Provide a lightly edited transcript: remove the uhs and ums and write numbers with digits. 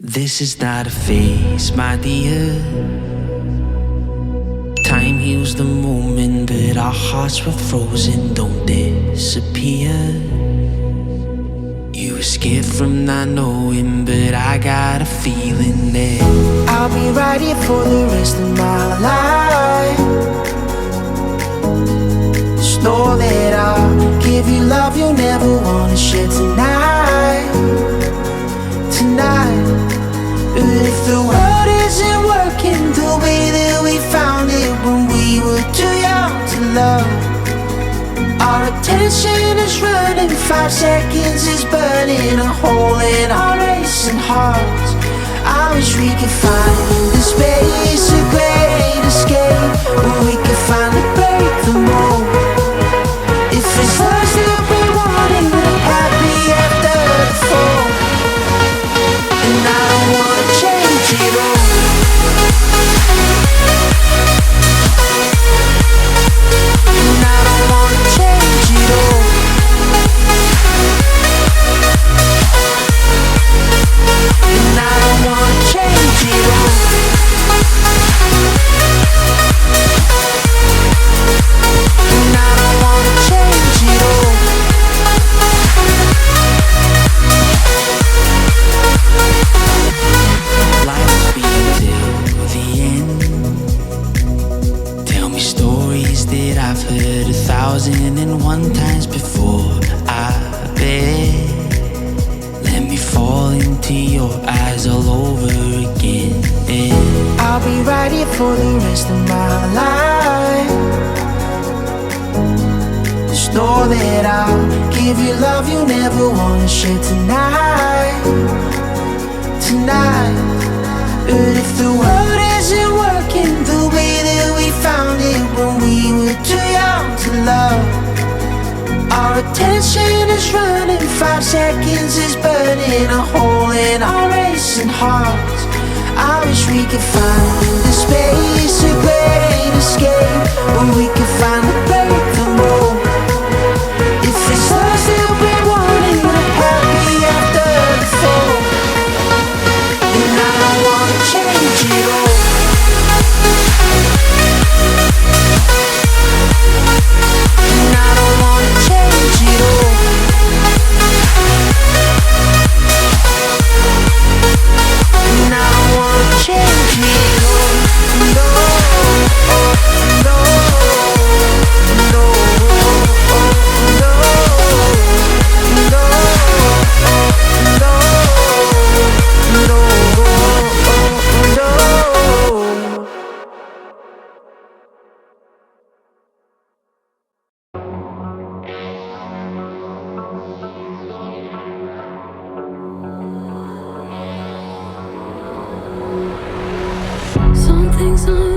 This is not a phase, my dear. Time heals the moment, but our hearts were frozen, don't disappear. You were scared from not knowing, but I got a feeling that I'll be right here for the rest of my life. Just know that I'll give you love you'll never wanna share tonight. Tonight. But if the world isn't working the way that we found it when we were too young to love, our attention is running, 5 seconds is burning a hole in our racing hearts. I wish we could find the space, a great escape, where we could finally break the mold. If it's us that we wanted, we're happy after the fall. And I don't wanna change it all. And I don't wanna change it all. And I don't wanna change it all. And I don't wanna change it all. Life's been till the end. Tell me stories that I've heard 1,001 times before. I bet. Let me fall into your eyes all over again. I'll be right here for the rest of my life. Just know that I'll give you love you never wanna share tonight. Tonight. But if the world isn't working the way that we found it when we were too young to love, our attention is running, 5 seconds is burning a hole in our racing hearts. I wish we could find the space, a great escape, where we could finally break the mold. If it's us that we wanted, we're happy after the fall. And I don't wanna change it all. And I don't wanna change it all. And I don't wanna change it all. No, no, no, no, Some things are